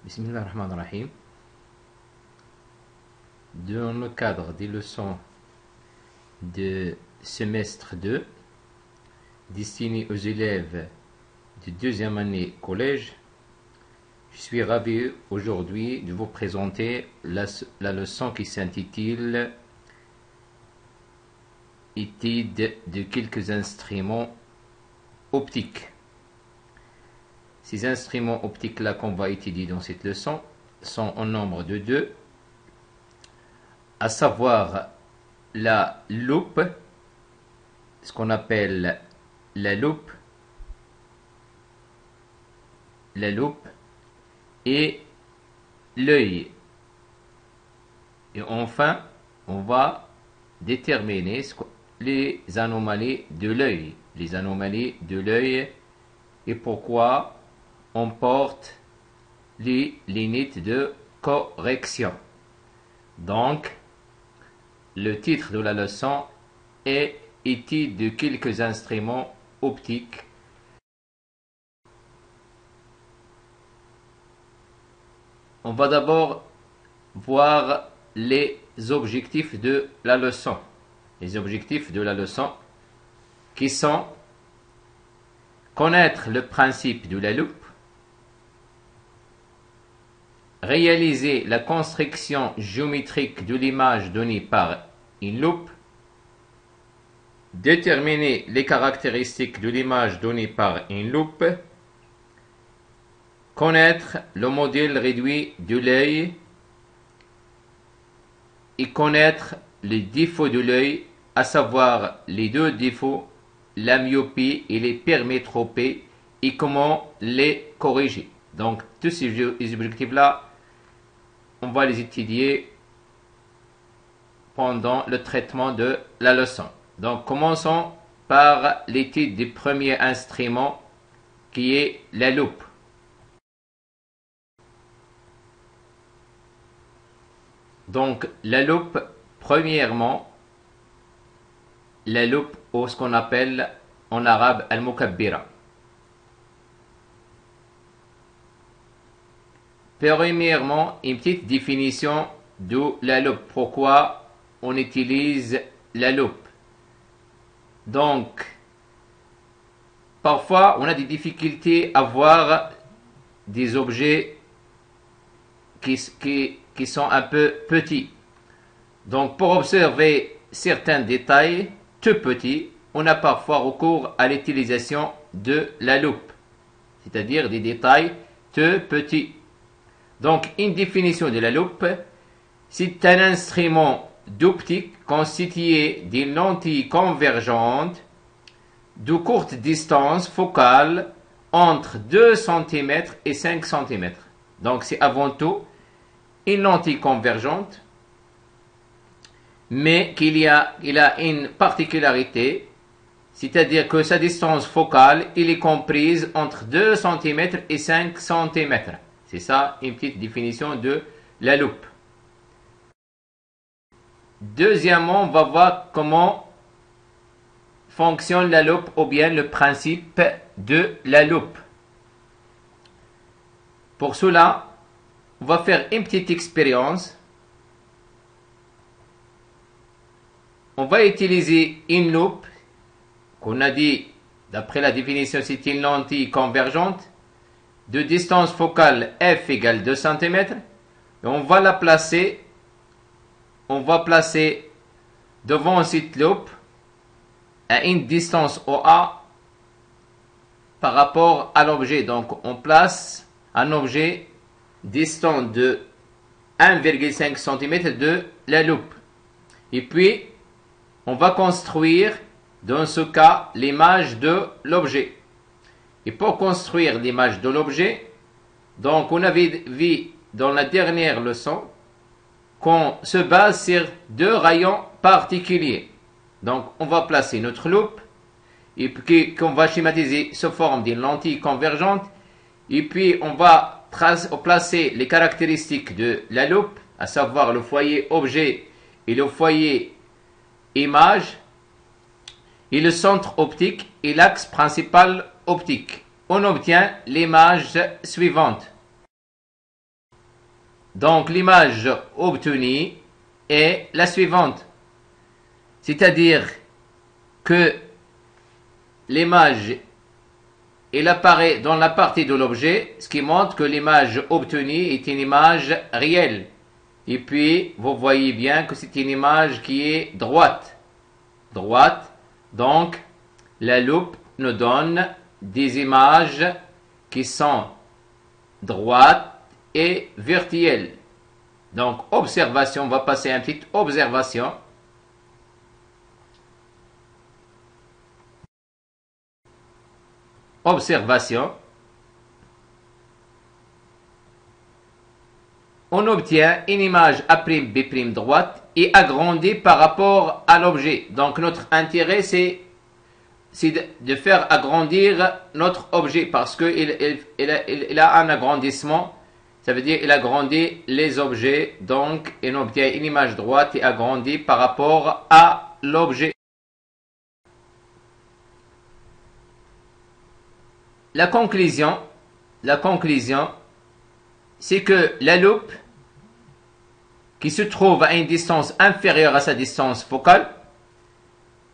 Bismillah ar-Rahman ar-Rahim. Dans le cadre des leçons de semestre 2, destinées aux élèves de deuxième année collège, je suis ravi aujourd'hui de vous présenter la leçon qui s'intitule Étude de quelques instruments optiques. Ces instruments optiques-là qu'on va étudier dans cette leçon sont au nombre de deux, à savoir la loupe, ce qu'on appelle la loupe, et l'œil. Et enfin, on va déterminer les anomalies de l'œil, et pourquoi on porte les limites de correction. Donc, le titre de la leçon est Étude de quelques instruments optiques. On va d'abord voir les objectifs de la leçon. Les objectifs de la leçon qui sont connaître le principe de la loupe, réaliser la construction géométrique de l'image donnée par une loupe, déterminer les caractéristiques de l'image donnée par une loupe, connaître le modèle réduit de l'œil et connaître les défauts de l'œil, à savoir les deux défauts, la myopie et l'hypermétropie, et comment les corriger. Donc tous ces objectifs-là, on va les étudier pendant le traitement de la leçon. Donc commençons par l'étude du premier instrument qui est la loupe. Donc la loupe, premièrement, la loupe, ou ce qu'on appelle en arabe al-mukabbira. Premièrement, une petite définition de la loupe. Pourquoi on utilise la loupe? Donc, parfois, on a des difficultés à voir des objets qui sont un peu petits. Donc, pour observer certains détails tout petits, on a parfois recours à l'utilisation de la loupe, c'est-à-dire des détails tout petits. Donc, une définition de la loupe, c'est un instrument d'optique constitué d'une lentille convergente de courte distance focale entre 2 cm et 5 cm. Donc, c'est avant tout une lentille convergente, mais il a une particularité, c'est-à-dire que sa distance focale est comprise entre 2 cm et 5 cm. C'est ça, une petite définition de la loupe. Deuxièmement, on va voir comment fonctionne la loupe, ou bien le principe de la loupe. Pour cela, on va faire une petite expérience. On va utiliser une loupe, qu'on a dit, d'après la définition, c'est une lentille convergente, de distance focale f égale 2 cm, et on va la placer, devant cette loupe à une distance OA par rapport à l'objet. Donc on place un objet distant de 1,5 cm de la loupe. Et puis on va construire dans ce cas l'image de l'objet. Et pour construire l'image de l'objet, donc on avait vu dans la dernière leçon qu'on se base sur deux rayons particuliers. Donc on va placer notre loupe, et puis qu'on va schématiser sous forme d'une lentille convergente, et puis on va placer les caractéristiques de la loupe, à savoir le foyer objet et le foyer image, et le centre optique et l'axe principal optique. On obtient l'image suivante. Donc l'image obtenue est la suivante. C'est-à-dire que l'image elle apparaît dans la partie de l'objet, ce qui montre que l'image obtenue est une image réelle. Et puis, vous voyez bien que c'est une image qui est droite. Droite. Donc, la loupe nous donne des images qui sont droites et verticales. Donc, observation, on va passer à une petite observation. Observation. On obtient une image A'B' droite et agrandie par rapport à l'objet. Donc notre intérêt c'est de faire agrandir notre objet parce qu'il a un agrandissement. Ça veut dire qu'il agrandit les objets. Donc on obtient une image droite et agrandie par rapport à l'objet. La conclusion, c'est que la loupe qui se trouve à une distance inférieure à sa distance focale,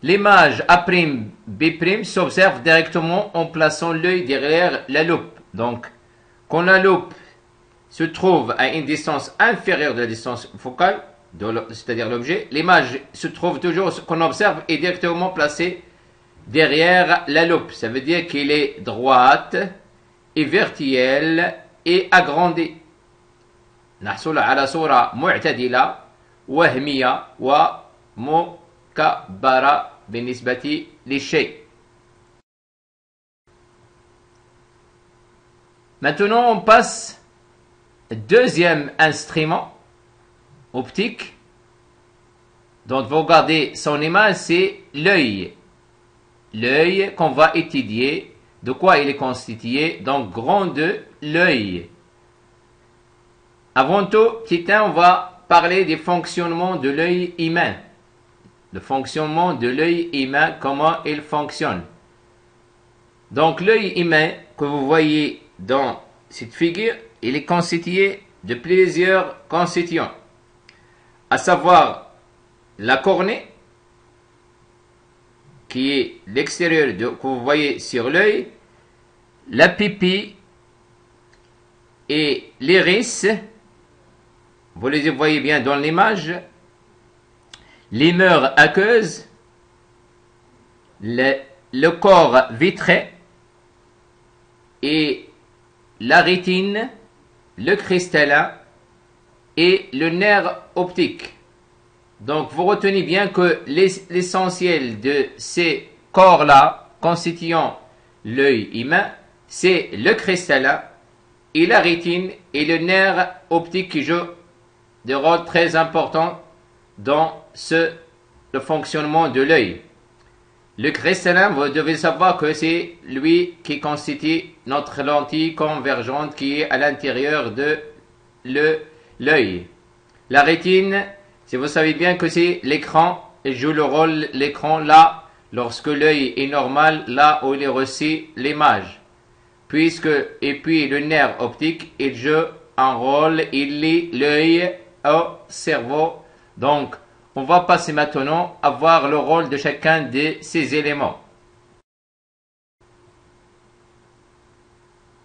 l'image A'B' s'observe directement en plaçant l'œil derrière la loupe. Donc, quand la loupe se trouve à une distance inférieure de la distance focale, c'est-à-dire l'objet, l'image se trouve toujours, ce qu'on observe est directement placée derrière la loupe. Ça veut dire qu'il est droite et verticale et agrandie. نحصل على صورة معتدلة وهمية ومكبرة بالنسبة للشيء. Maintenant, on passe au deuxième instrument optique dont vous regardez son image, c'est l'œil. L'œil qu'on va étudier, de quoi il est constitué, donc grand 2, l'œil. Avant tout, petit 1, on va parler des fonctionnements de l'œil humain. Le fonctionnement de l'œil humain, comment il fonctionne. Donc l'œil humain que vous voyez dans cette figure, il est constitué de plusieurs constituants. À savoir la cornée, qui est l'extérieur que vous voyez sur l'œil, la pupille et l'iris, vous les voyez bien dans l'image, les mœurs aqueuses, le corps vitré et la rétine, le cristallin et le nerf optique. Donc vous retenez bien que l'essentiel de ces corps-là constituant l'œil humain, c'est le cristallin et la rétine et le nerf optique qui joue des rôles très importants dans le fonctionnement de l'œil. Le cristallin, vous devez savoir que c'est lui qui constitue notre lentille convergente qui est à l'intérieur de l'œil. La rétine, si vous savez bien que c'est l'écran, il joue le rôle l'écran là, lorsque l'œil est normal, là où il est reçu l'image. Et puis le nerf optique, il joue un rôle, il lie l'œil au cerveau. Donc, on va passer maintenant à voir le rôle de chacun de ces éléments.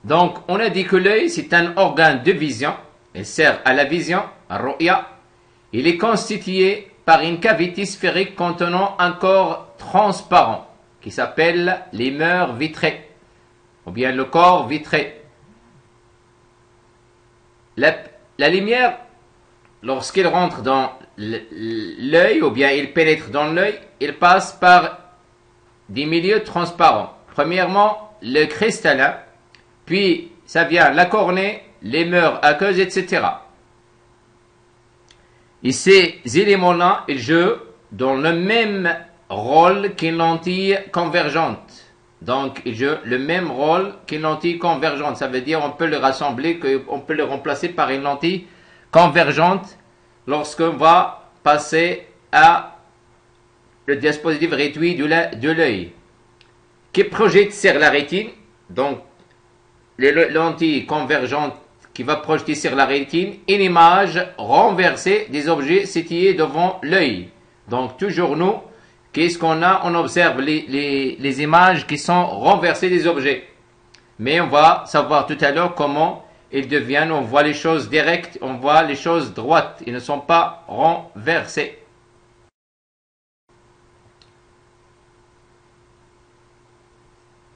Donc, on a dit que l'œil, c'est un organe de vision. Il sert à la vision, ru'ya. Il est constitué par une cavité sphérique contenant un corps transparent qui s'appelle les mœurs vitrées, ou bien le corps vitré. La lumière, lorsqu'il rentre dans l'œil, ou bien il pénètre dans l'œil, il passe par des milieux transparents. Premièrement, le cristallin, puis ça vient la cornée, les mœurs aqueuses, etc. Et ces éléments-là, ils jouent dans le même rôle qu'une lentille convergente. Donc, ils jouent le même rôle qu'une lentille convergente. Ça veut dire qu'on peut le rassembler, qu'on peut le remplacer par une lentille convergente lorsqu'on va passer à le dispositif réduit de l'œil, qui projette sur la rétine. Donc, les lentilles convergentes qui va projeter sur la rétine une image renversée des objets situés devant l'œil. Donc toujours nous, qu'est-ce qu'on a? On observe les images qui sont renversées des objets. Mais on va savoir tout à l'heure comment ils deviennent, on voit les choses directes, on voit les choses droites, ils ne sont pas renversés.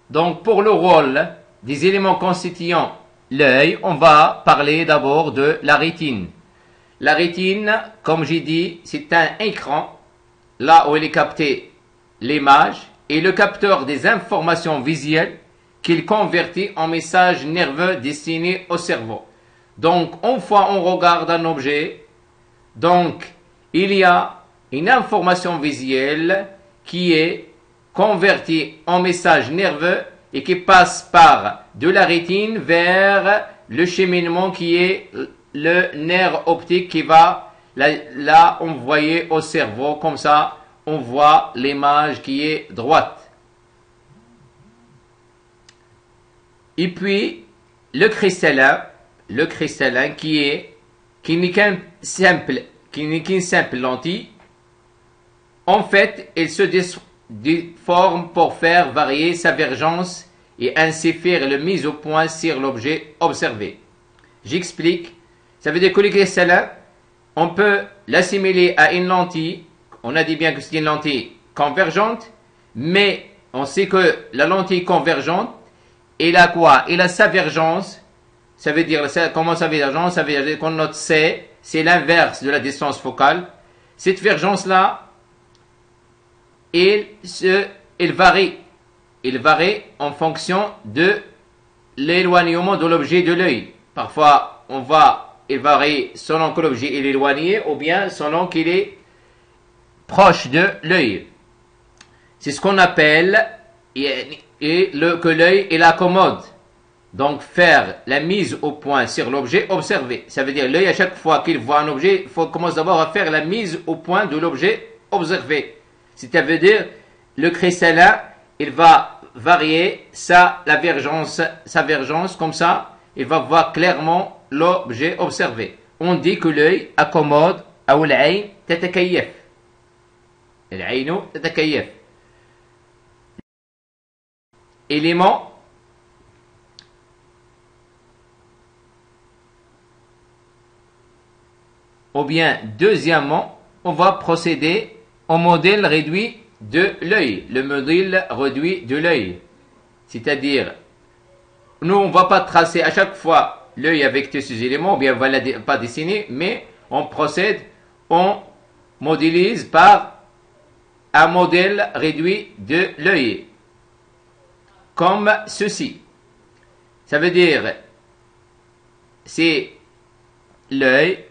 Donc pour le rôle des éléments constituant l'œil, on va parler d'abord de la rétine. La rétine, comme j'ai dit, c'est un écran, là où il est capté l'image, et le capteur des informations visuelles qu'il convertit en messages nerveux destinés au cerveau. Donc, une fois on regarde un objet, donc il y a une information visuelle qui est convertie en message nerveux et qui passe par de la rétine vers le cheminement qui est le nerf optique qui va là envoyer au cerveau. Comme ça, on voit l'image qui est droite. Et puis, le cristallin qui n'est qu'une simple lentille, en fait, il se déforme pour faire varier sa divergence et ainsi faire la mise au point sur l'objet observé. J'explique. Ça veut dire que le cristallin, on peut l'assimiler à une lentille. On a dit bien que c'est une lentille convergente, mais on sait que la lentille convergente, elle a quoi? Elle a sa divergence. Ça veut dire, comment sa divergence? Ça veut dire qu'on note C, c'est l'inverse de la distance focale. Cette divergence-là, elle varie. Elle varie en fonction de l'éloignement de l'objet de l'œil. Parfois, il varie selon que l'objet est éloigné ou bien selon qu'il est proche de l'œil. C'est ce qu'on appelle que l'œil est l'accommode. Donc, faire la mise au point sur l'objet observé. Ça veut dire l'œil, à chaque fois qu'il voit un objet, il faut commencer d'abord à faire la mise au point de l'objet observé. C'est-à-dire, le cristallin, il va varier sa divergence, comme ça, il va voir clairement l'objet observé. On dit que l'œil accommode, ou l'œil تتكيف. العين تتكيف. Élément ou bien deuxièmement, on va procéder au modèle réduit de l'œil, le modèle réduit de l'œil. C'est-à-dire, nous, on ne va pas tracer à chaque fois l'œil avec tous ces éléments, ou bien on ne va pas dessiner, mais on procède, on modélise par un modèle réduit de l'œil, comme ceci. Ça veut dire, c'est l'œil,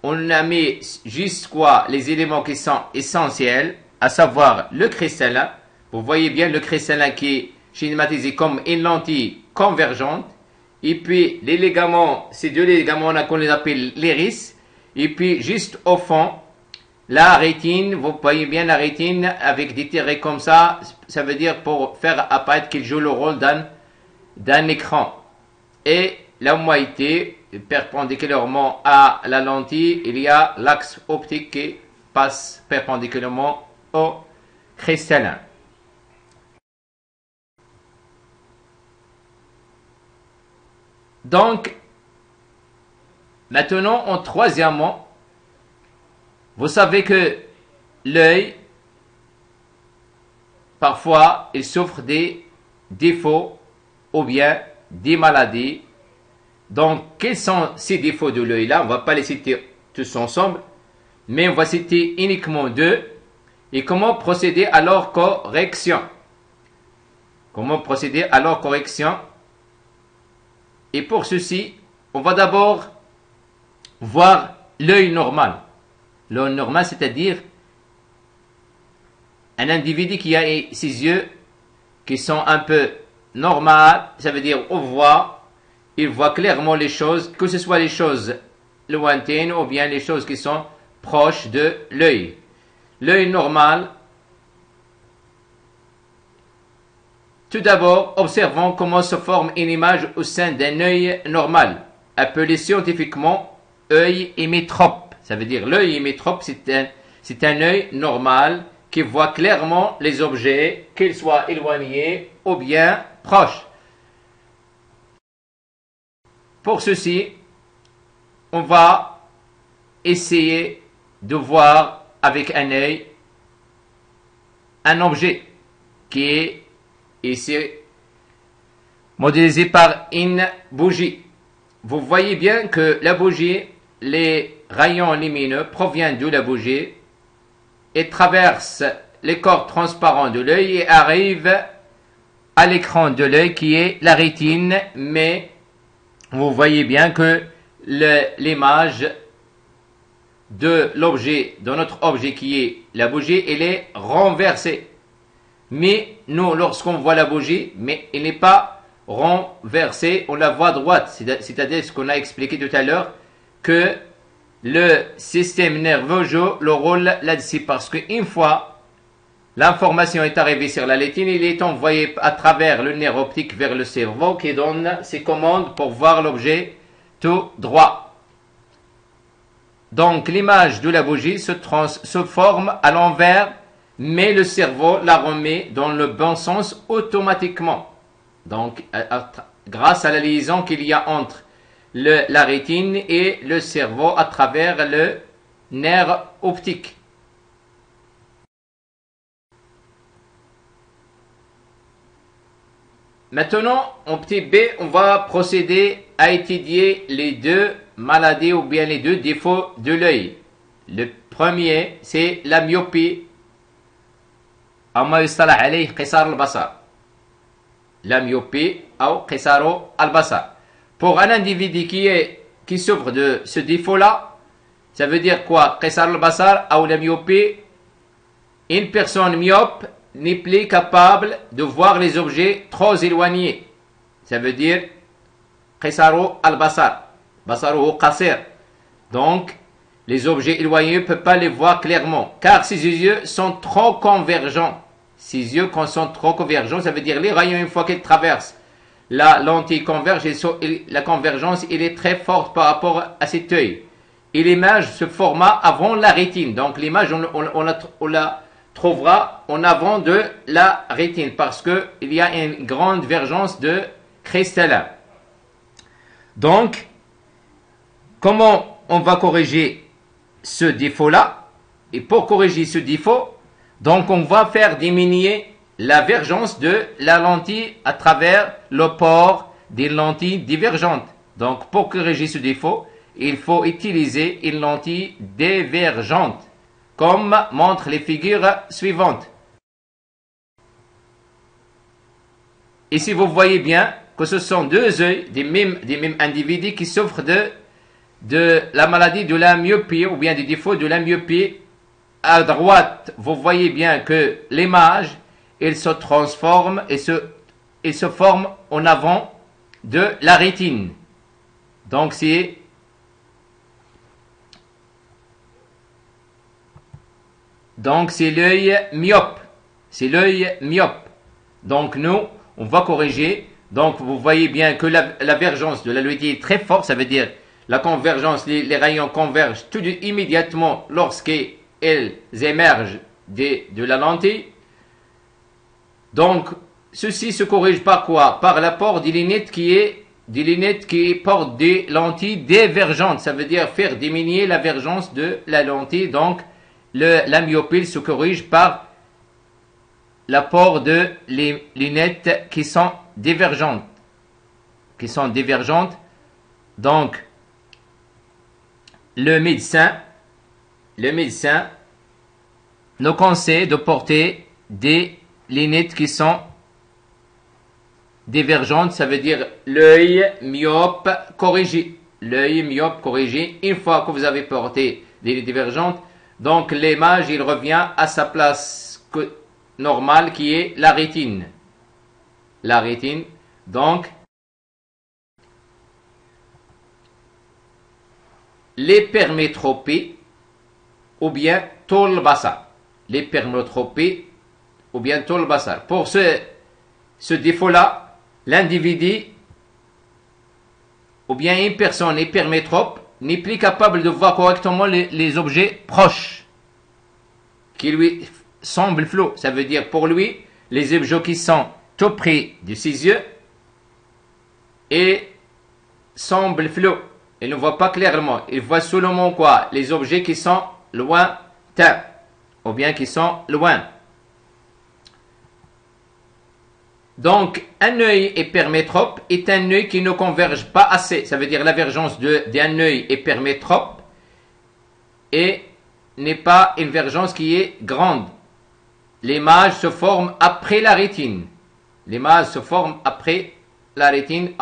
on a mis juste quoi, les éléments qui sont essentiels, à savoir le cristallin. Vous voyez bien le cristallin qui est schématisé comme une lentille convergente. Et puis les ligaments, ces deux ligaments qu'on les appelle l'iris. Et puis juste au fond, la rétine, vous voyez bien la rétine avec des tirets comme ça. Ça veut dire pour faire apparaître qu'il joue le rôle d'un écran. Et la moitié, perpendiculairement à la lentille, il y a l'axe optique qui passe perpendiculairement au cristallin. Donc, maintenant, troisièmement, vous savez que l'œil, parfois, il souffre des défauts ou bien des maladies. Donc, quels sont ces défauts de l'œil-là? On ne va pas les citer tous ensemble, mais on va citer uniquement deux. Et comment procéder à leur correction? Comment procéder à leur correction? Et pour ceci, on va d'abord voir l'œil normal. L'œil normal, c'est-à-dire un individu qui a ses yeux qui sont un peu normaux, ça veut dire il voit clairement les choses, que ce soit les choses lointaines ou bien les choses qui sont proches de l'œil. L'œil normal, tout d'abord, observons comment se forme une image au sein d'un œil normal. appelé scientifiquement œil hémétrope. Ça veut dire l'œil hémétrope, c'est un œil normal qui voit clairement les objets, qu'ils soient éloignés ou bien proches. Pour ceci, on va essayer de voir avec un œil un objet qui est ici modélisé par une bougie. Vous voyez bien que la bougie, les rayons lumineux proviennent de la bougie et traversent les corps transparents de l'œil et arrivent à l'écran de l'œil qui est la rétine, mais vous voyez bien que l'image de l'objet, de notre objet qui est la bougie, elle est renversée. Mais nous, lorsqu'on voit la bougie, mais elle n'est pas renversée, on la voit droite. C'est-à-dire ce qu'on a expliqué tout à l'heure, que le système nerveux joue le rôle là-dessus. Parce qu'une fois l'information est arrivée sur la rétine, il est envoyé à travers le nerf optique vers le cerveau qui donne ses commandes pour voir l'objet tout droit. Donc l'image de la bougie se forme à l'envers, mais le cerveau la remet dans le bon sens automatiquement. Donc grâce à la liaison qu'il y a entre la rétine et le cerveau à travers le nerf optique. Maintenant, en petit b, on va procéder à étudier les deux maladies ou bien les deux défauts de l'œil. Le premier, c'est la myopie. La myopie ou qisar al-basar. Pour un individu qui souffre de ce défaut-là, ça veut dire quoi? Qisar al-basar ou la myopie, une personne myope n'est plus capable de voir les objets trop éloignés. Ça veut dire qisaru al-basar, basaruhu qasir. Donc, les objets éloignés ne peuvent pas les voir clairement, car ses yeux sont trop convergents. Ses yeux sont trop convergents, ça veut dire les rayons, une fois qu'ils traversent la lentille converge, et la convergence elle est très forte par rapport à cet œil. Et l'image se forma avant la rétine. Donc l'image, on la trouvera en avant de la rétine parce qu'il y a une grande divergence de cristallin. Donc, comment on va corriger ce défaut-là? Et pour corriger ce défaut, donc on va faire diminuer la vergence de la lentille à travers le port des lentilles divergentes. Donc pour corriger ce défaut, il faut utiliser une lentille divergente, comme montrent les figures suivantes. Ici vous voyez bien que ce sont deux yeux des mêmes individus qui souffrent de la maladie de la myopie ou bien du défaut de la myopie. À droite, vous voyez bien que l'image, elle se transforme et se forme en avant de la rétine. Donc c'est l'œil myope. C'est l'œil myope. Donc nous, on va corriger. Donc vous voyez bien que la vergence de la lentille est très forte. Ça veut dire la convergence, les rayons convergent tout immédiatement lorsqu'elles émergent de la lentille. Donc ceci se corrige par quoi? Par l'apport des lunettes qui portent des lentilles divergentes. Ça veut dire faire diminuer la vergence de la lentille. Donc la myopie se corrige par l'apport de les lunettes qui sont divergentes. Donc le médecin nous conseille de porter des lunettes qui sont divergentes, ça veut dire l'œil myope corrigé. L'œil myope corrigé, une fois que vous avez porté des lunettes divergentes, donc l'image il revient à sa place normale qui est la rétine. La rétine, donc l'hypermétropie ou bien tul basar. L'hypermétropie ou bien tul basar. Pour ce défaut-là, l'individu ou bien une personne hypermétrope n'est plus capable de voir correctement les objets proches qui lui semblent flous. Ça veut dire pour lui, les objets qui sont tout près de ses yeux et semblent flous. Il ne voit pas clairement. Il voit seulement quoi? Les objets qui sont lointains ou bien qui sont loin. Donc, un œil hypermétrope est un œil qui ne converge pas assez. Ça veut dire l'avergence d'un œil hypermétrope et n'est pas une vergence qui est grande. L'image se forme après la rétine. L'image se forme après la rétine.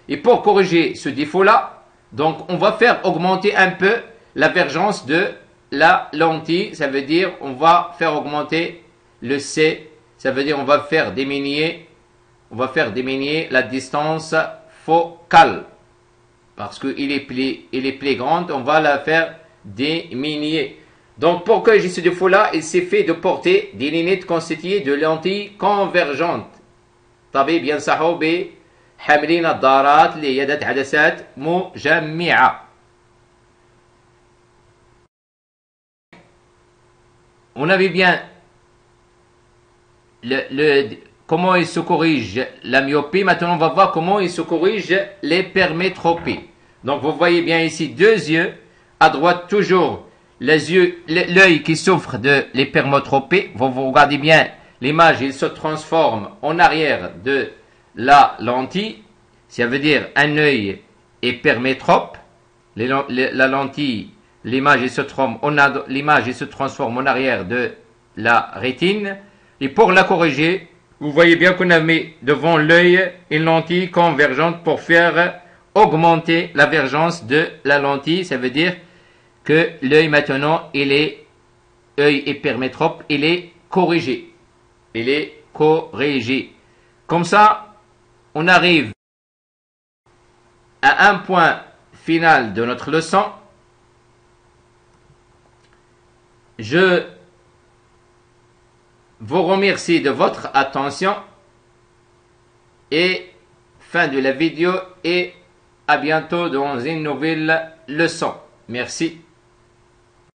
Et pour corriger ce défaut-là, donc on va faire augmenter un peu la vergence de la lentille. Ça veut dire on va faire augmenter le C. Ça veut dire on va faire diminuer la distance focale. Parce qu'il est plus grande, on va la faire diminuer. Donc pour corriger ce défaut-là, il s'est fait de porter des lunettes constituées de lentilles convergentes. طبيب ينصح بحمل نظارات لعيادة عدسات مجمعة. On avait bien comment il se corrige la myopie. Maintenant, on va voir comment il se corrige l'hypermétropie. Donc, vous voyez bien ici deux yeux. À droite, toujours l'œil qui souffre de l'hypermétropie. Vous regardez bien l'image, il se transforme en arrière de la lentille. Ça veut dire un œil hypermétrope. La lentille, l'image se transforme en arrière de la rétine. Et pour la corriger, vous voyez bien qu'on a mis devant l'œil une lentille convergente pour faire augmenter la vergence de la lentille. Ça veut dire que l'œil maintenant, œil hypermétrope, il est corrigé. Il est corrigé. Comme ça, on arrive à un point final de notre leçon. Je vous remercie de votre attention et fin de la vidéo et à bientôt dans une nouvelle leçon. Merci.